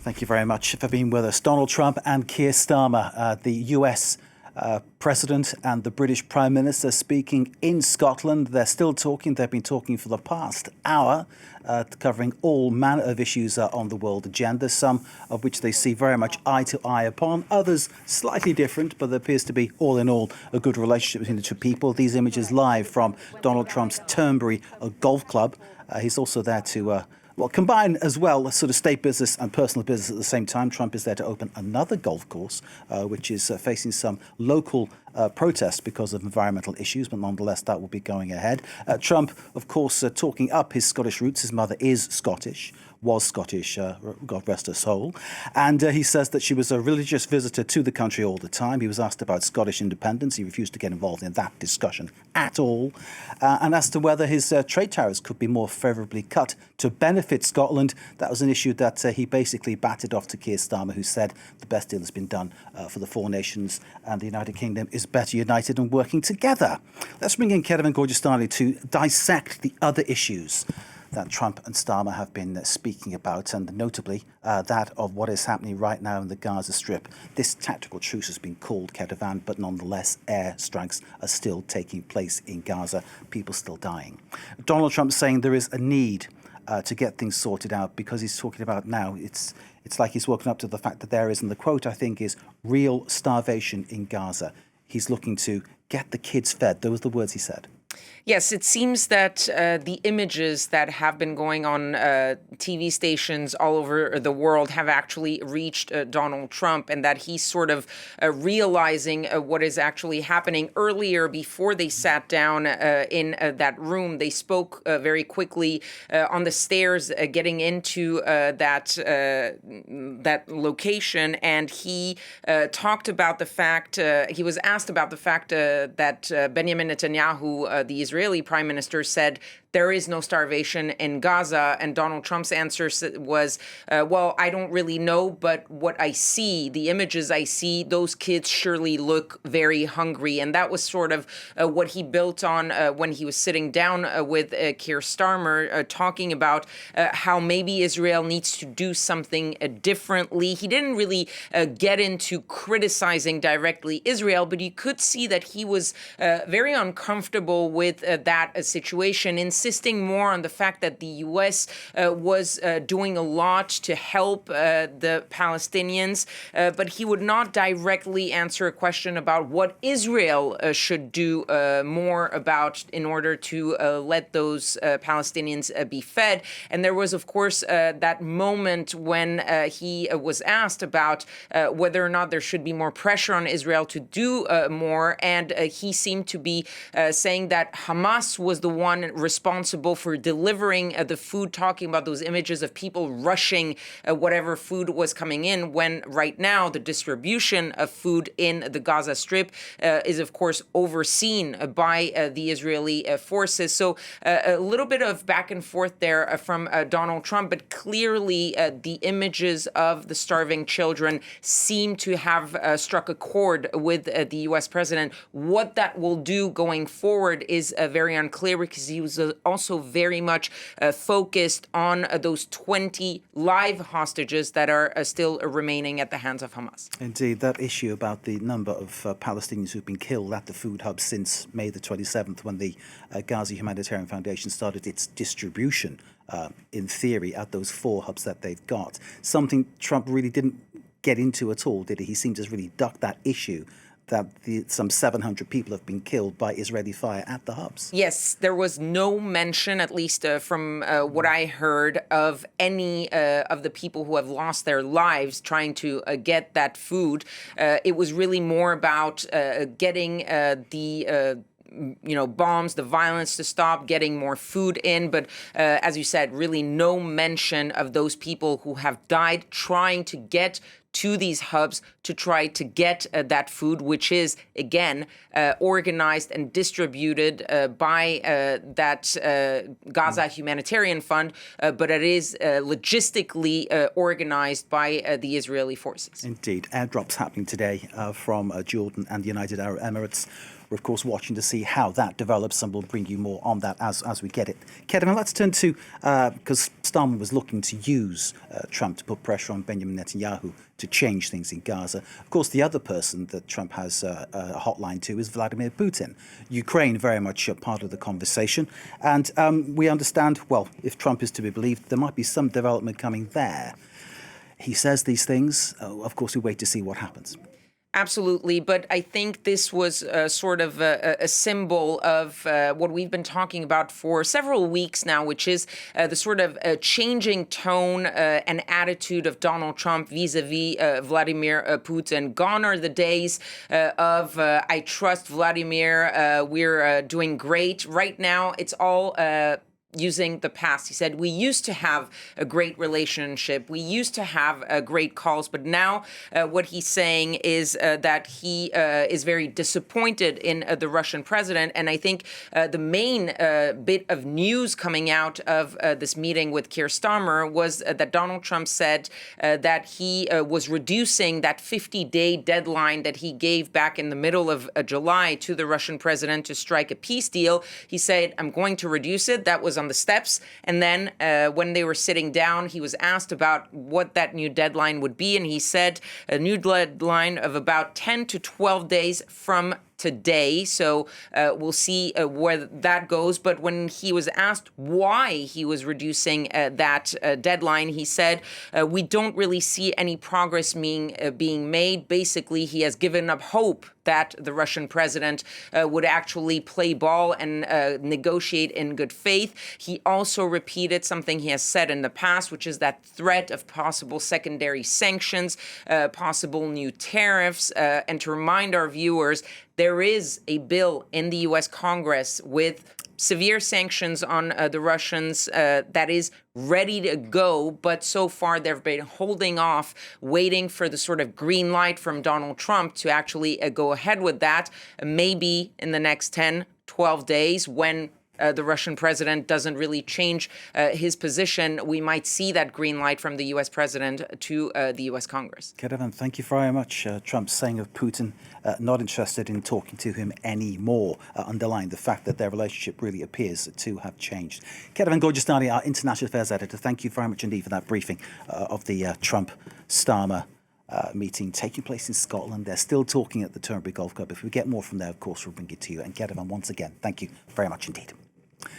Thank you very much for being with us. Donald Trump and Keir Starmer, the US President and the British Prime Minister, speaking in Scotland. They're still talking. They've been talking for the past hour, covering all manner of issues on the world agenda, some of which they see very much eye to eye upon, others slightly different, but there appears to be, all in all, a good relationship between the two people. These images live from Donald Trump's Turnberry golf club. He's also there to combine as well sort of state business and personal business at the same time. Trump is there to open another golf course, which is facing some local protests because of environmental issues, but nonetheless, that will be going ahead. Trump, of course, talking up his Scottish roots. His mother is Scottish, was Scottish, God rest her soul. And he says that she was a religious visitor to the country all the time. He was asked about Scottish independence. He refused to get involved in that discussion at all. And as to whether his trade tariffs could be more favourably cut to benefit Scotland, that was an issue that he basically batted off to Keir Starmer, who said the best deal has been done for the four nations, and the United Kingdom is better united and working together. Let's bring in Kethevane Gorjestani to dissect the other issues that Trump and Starmer have been speaking about, and notably that of what is happening right now in the Gaza Strip. This tactical truce has been called, Kethevane, but nonetheless air strikes are still taking place in Gaza, people still dying. Donald Trump saying there is a need to get things sorted out, because he's talking about now, it's like he's woken up to the fact that there is, and the quote I think is, real starvation in Gaza. He's looking to get the kids fed. Those are the words he said. Yes, it seems that the images that have been going on TV stations all over the world have actually reached Donald Trump, and that he's sort of realizing what is actually happening. Earlier, before they sat down in that room, they spoke very quickly on the stairs getting into that location, and he talked about the fact, he was asked about the fact that Benjamin Netanyahu, the Israeli prime minister, said there is no starvation in Gaza. And Donald Trump's answer was, well, I don't really know, but what I see, the images I see, those kids surely look very hungry. And that was sort of what he built on when he was sitting down with Keir Starmer, talking about how maybe Israel needs to do something differently. He didn't really get into criticizing directly Israel, but you could see that he was very uncomfortable with that situation, insisting more on the fact that the U.S. was doing a lot to help the Palestinians, but he would not directly answer a question about what Israel should do more about in order to let those Palestinians be fed. And there was, of course, that moment when he was asked about whether or not there should be more pressure on Israel to do more, and he seemed to be saying that Hamas was the one responsible for delivering the food, talking about those images of people rushing whatever food was coming in, when right now the distribution of food in the Gaza Strip is, of course, overseen by the Israeli forces. So a little bit of back and forth there from Donald Trump, but clearly the images of the starving children seem to have struck a chord with the U.S. president. What that will do going forward is very unclear, because he was also very much focused on those 20 live hostages that are still remaining at the hands of Hamas. Indeed, that issue about the number of Palestinians who've been killed at the food hub since May the 27th, when the Gaza Humanitarian Foundation started its distribution, in theory, at those 4 hubs that they've got. Something Trump really didn't get into at all, did he? He seemed to really duck that issue, that some 700 people have been killed by Israeli fire at the hubs. Yes, there was no mention, at least from what I heard, of any of the people who have lost their lives trying to get that food. It was really more about getting the bombs, the violence to stop, getting more food in. But as you said, really no mention of those people who have died trying to get to these hubs to try to get that food, which is, again, organized and distributed by that Gaza Humanitarian Fund, but it is logistically organized by the Israeli forces. Indeed. Airdrops happening today from Jordan and the United Arab Emirates. We're, of course, watching to see how that develops, and we'll bring you more on that as we get it. Kethevane, let's turn to, because Starmer was looking to use Trump to put pressure on Benjamin Netanyahu to change things in Gaza. Of course, the other person that Trump has a hotline to is Vladimir Putin. Ukraine very much a part of the conversation. And we understand, well, if Trump is to be believed, there might be some development coming there. He says these things. Of course, we wait to see what happens. Absolutely. But I think this was sort of a symbol of what we've been talking about for several weeks now, which is the sort of changing tone and attitude of Donald Trump vis-a-vis Vladimir Putin. Gone are the days of I trust Vladimir. We're doing great. Right now, it's all using the past. He said, we used to have a great relationship. We used to have great calls. But now what he's saying is that he is very disappointed in the Russian president. And I think the main bit of news coming out of this meeting with Keir Starmer was that Donald Trump said that he was reducing that 50-day deadline that he gave back in the middle of July to the Russian president to strike a peace deal. He said, I'm going to reduce it. That was on the steps. And then when they were sitting down, he was asked about what that new deadline would be. And he said a new deadline of about 10 to 12 days from today. So we'll see where that goes. But when he was asked why he was reducing that deadline, he said, we don't really see any progress being made. Basically, he has given up hope that the Russian president would actually play ball and negotiate in good faith. He also repeated something he has said in the past, which is that threat of possible secondary sanctions, possible new tariffs. And to remind our viewers, there is a bill in the U.S. Congress with severe sanctions on the Russians that is ready to go. But so far, they've been holding off, waiting for the sort of green light from Donald Trump to actually go ahead with that. Maybe in the next 10, 12 days, when the Russian president doesn't really change his position, we might see that green light from the U.S. president to the U.S. Congress. Kethevane, thank you very much. Trump saying of Putin, not interested in talking to him anymore, underlying the fact that their relationship really appears to have changed. Kethevane Gorjestani, our international affairs editor, thank you very much indeed for that briefing of the Trump-Starmer meeting taking place in Scotland. They're still talking at the Turnberry Golf Club. If we get more from there, of course, we'll bring it to you. And Kethevane, once again, thank you very much indeed.